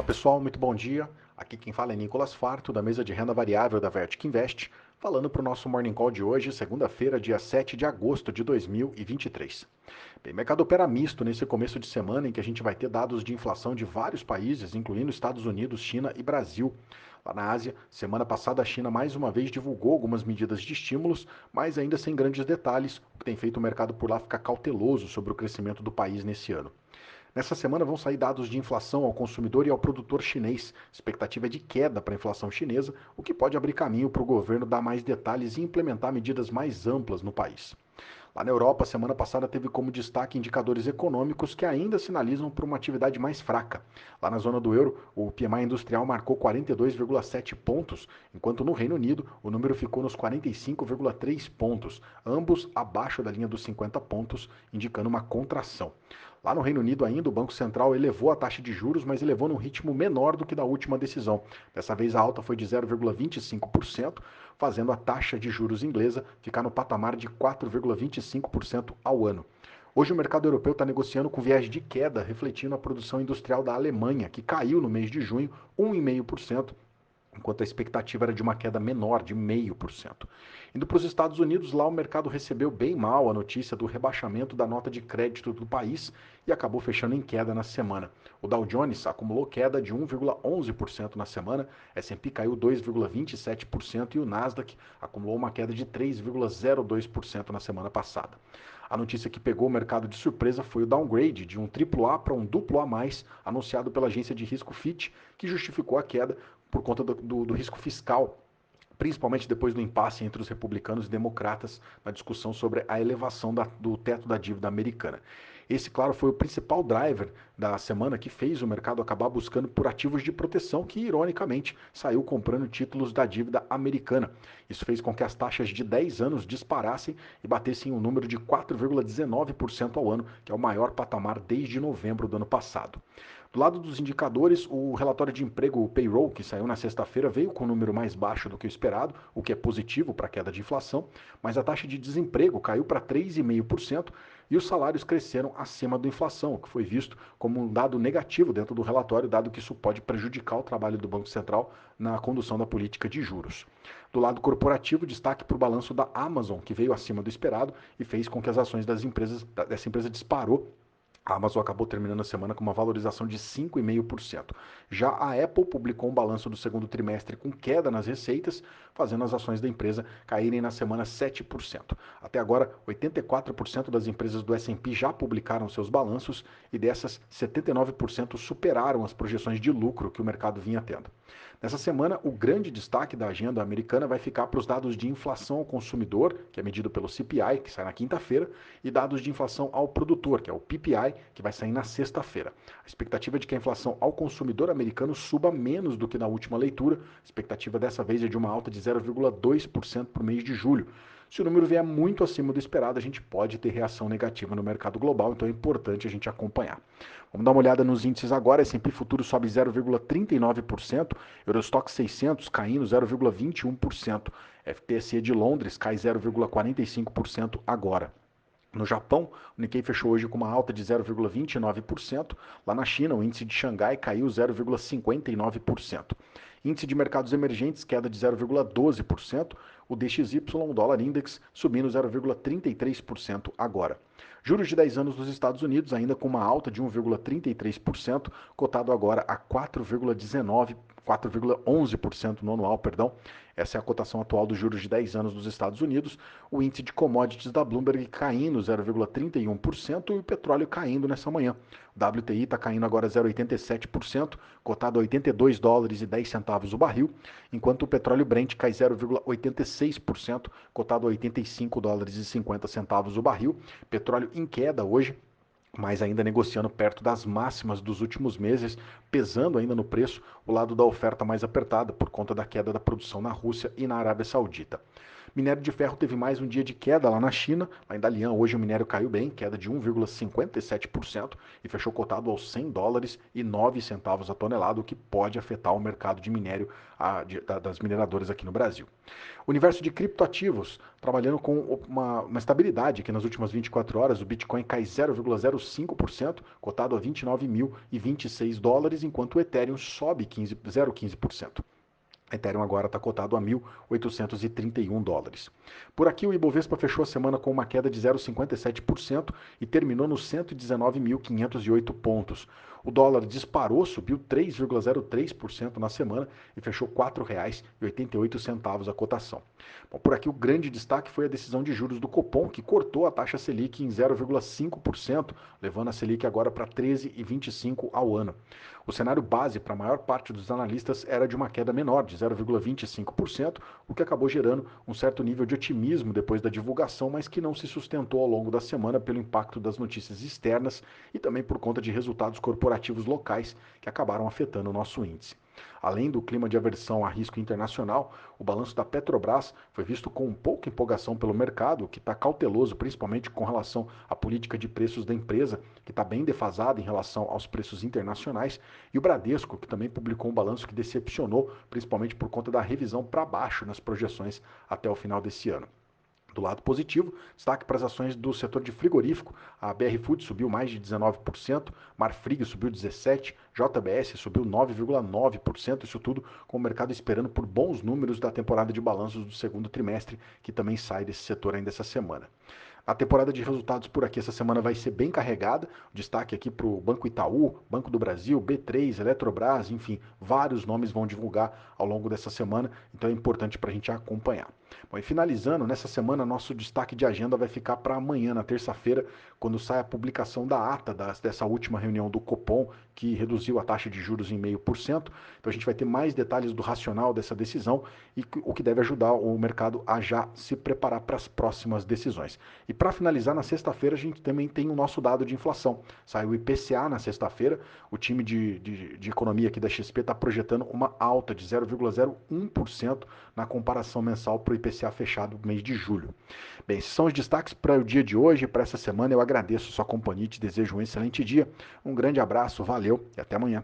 Pessoal, muito bom dia. Aqui quem fala é Nicolas Farto, da mesa de renda variável da Vertic Invest, falando para o nosso Morning Call de hoje, segunda-feira, dia 7 de agosto de 2023. Bem, mercado opera misto nesse começo de semana em que a gente vai ter dados de inflação de vários países, incluindo Estados Unidos, China e Brasil. Lá na Ásia, semana passada a China mais uma vez divulgou algumas medidas de estímulos, mas ainda sem grandes detalhes, o que tem feito o mercado por lá ficar cauteloso sobre o crescimento do país nesse ano. Nessa semana vão sair dados de inflação ao consumidor e ao produtor chinês. A expectativa é de queda para a inflação chinesa, o que pode abrir caminho para o governo dar mais detalhes e implementar medidas mais amplas no país. Lá na Europa, a semana passada teve como destaque indicadores econômicos que ainda sinalizam para uma atividade mais fraca. Lá na zona do euro, o PMI industrial marcou 42,7 pontos, enquanto no Reino Unido o número ficou nos 45,3 pontos, ambos abaixo da linha dos 50 pontos, indicando uma contração. Lá no Reino Unido ainda, o Banco Central elevou a taxa de juros, mas elevou num ritmo menor do que da última decisão. Dessa vez a alta foi de 0,25%, fazendo a taxa de juros inglesa ficar no patamar de 4,25% ao ano. Hoje o mercado europeu está negociando com viés de queda, refletindo a produção industrial da Alemanha, que caiu no mês de junho 1,5%, enquanto a expectativa era de uma queda menor, de 0,5%. Indo para os Estados Unidos, lá o mercado recebeu bem mal a notícia do rebaixamento da nota de crédito do país e acabou fechando em queda na semana. O Dow Jones acumulou queda de 1,11% na semana, S&P caiu 2,27% e o Nasdaq acumulou uma queda de 3,02% na semana passada. A notícia que pegou o mercado de surpresa foi o downgrade de um AAA para um AA+, anunciado pela agência de risco Fitch, que justificou a queda por conta do risco fiscal, principalmente depois do impasse entre os republicanos e democratas na discussão sobre a elevação do teto da dívida americana. Esse, claro, foi o principal driver da semana que fez o mercado acabar buscando por ativos de proteção que, ironicamente, saiu comprando títulos da dívida americana. Isso fez com que as taxas de 10 anos disparassem e batessem um número de 4,19% ao ano, que é o maior patamar desde novembro do ano passado. Do lado dos indicadores, o relatório de emprego, o payroll, que saiu na sexta-feira, veio com um número mais baixo do que o esperado, o que é positivo para a queda de inflação, mas a taxa de desemprego caiu para 3,5% e os salários cresceram acima da inflação, o que foi visto como um dado negativo dentro do relatório, dado que isso pode prejudicar o trabalho do Banco Central na condução da política de juros. Do lado corporativo, destaque para o balanço da Amazon, que veio acima do esperado e fez com que as ações dessa empresa disparou. A Amazon acabou terminando a semana com uma valorização de 5,5%. Já a Apple publicou um balanço do segundo trimestre com queda nas receitas, fazendo as ações da empresa caírem na semana 7%. Até agora, 84% das empresas do S&P já publicaram seus balanços e dessas, 79% superaram as projeções de lucro que o mercado vinha tendo. Nessa semana, o grande destaque da agenda americana vai ficar para os dados de inflação ao consumidor, que é medido pelo CPI, que sai na quinta-feira, e dados de inflação ao produtor, que é o PPI, que vai sair na sexta-feira. A expectativa é de que a inflação ao consumidor americano suba menos do que na última leitura. A expectativa dessa vez é de uma alta de 0,2% para o mês de julho. Se o número vier muito acima do esperado, a gente pode ter reação negativa no mercado global, então é importante a gente acompanhar. Vamos dar uma olhada nos índices agora. S&P Futuro sobe 0,39%, Eurostoxx 600 caindo 0,21%, FTSE de Londres cai 0,45% agora. No Japão, o Nikkei fechou hoje com uma alta de 0,29%. Lá na China, o índice de Xangai caiu 0,59%. Índice de mercados emergentes, queda de 0,12%. O DXY, o dólar index, subindo 0,33% agora. Juros de 10 anos dos Estados Unidos, ainda com uma alta de 1,33%, cotado agora a 4,11% no anual, perdão. Essa é a cotação atual dos juros de 10 anos dos Estados Unidos. O índice de commodities da Bloomberg caindo 0,31% e o petróleo caindo nessa manhã. O WTI está caindo agora 0,87%, cotado a 82 dólares e 10 centavos o barril, enquanto o petróleo Brent cai 0,86%, cotado a 85 dólares e 50 centavos o barril. Petróleo em queda hoje, mas ainda negociando perto das máximas dos últimos meses, pesando ainda no preço o lado da oferta mais apertada por conta da queda da produção na Rússia e na Arábia Saudita. Minério de ferro teve mais um dia de queda lá na China. Lá em Dalian, hoje o minério caiu bem, queda de 1,57% e fechou cotado aos US$ 100,09 a tonelada, o que pode afetar o mercado de minério das mineradoras aqui no Brasil. O universo de criptoativos, trabalhando com uma estabilidade aqui nas últimas 24 horas, o Bitcoin cai 0,05%, cotado a US$ 29.026, enquanto o Ethereum sobe 0,15%. Ethereum agora está cotado a US$ 1.831. Por aqui, o Ibovespa fechou a semana com uma queda de 0,57% e terminou nos 119.508 pontos. O dólar disparou, subiu 3,03% na semana e fechou R$ 4,88 a cotação. Bom, por aqui, o grande destaque foi a decisão de juros do Copom, que cortou a taxa Selic em 0,5%, levando a Selic agora para 13,25% ao ano. O cenário base para a maior parte dos analistas era de uma queda menor, de 0,25%, o que acabou gerando um certo nível de otimismo depois da divulgação, mas que não se sustentou ao longo da semana pelo impacto das notícias externas e também por conta de resultados corporativos locais que acabaram afetando o nosso índice. Além do clima de aversão a risco internacional, o balanço da Petrobras foi visto com pouca empolgação pelo mercado, que está cauteloso, principalmente com relação à política de preços da empresa, que está bem defasada em relação aos preços internacionais, e o Bradesco, que também publicou um balanço que decepcionou, principalmente por conta da revisão para baixo nas projeções até o final desse ano. Do lado positivo, destaque para as ações do setor de frigorífico. A BR Foods subiu mais de 19%, Marfrig subiu 17%, JBS subiu 9,9%, isso tudo com o mercado esperando por bons números da temporada de balanços do segundo trimestre, que também sai desse setor ainda essa semana. A temporada de resultados por aqui essa semana vai ser bem carregada. Destaque aqui para o Banco Itaú, Banco do Brasil, B3, Eletrobras, enfim, vários nomes vão divulgar ao longo dessa semana, então é importante para a gente acompanhar. Bom, e finalizando, nessa semana nosso destaque de agenda vai ficar para amanhã, na terça-feira, quando sai a publicação da ata dessa última reunião do Copom, que reduziu a taxa de juros em 0,5%. Então a gente vai ter mais detalhes do racional dessa decisão e o que deve ajudar o mercado a já se preparar para as próximas decisões. E para finalizar, na sexta-feira a gente também tem o nosso dado de inflação. Saiu o IPCA na sexta-feira, o time de economia aqui da XP está projetando uma alta de 0,01% na comparação mensal para o IPCA fechado no mês de julho. Bem, esses são os destaques para o dia de hoje, para essa semana. Eu agradeço a sua companhia e te desejo um excelente dia. Um grande abraço, valeu e até amanhã.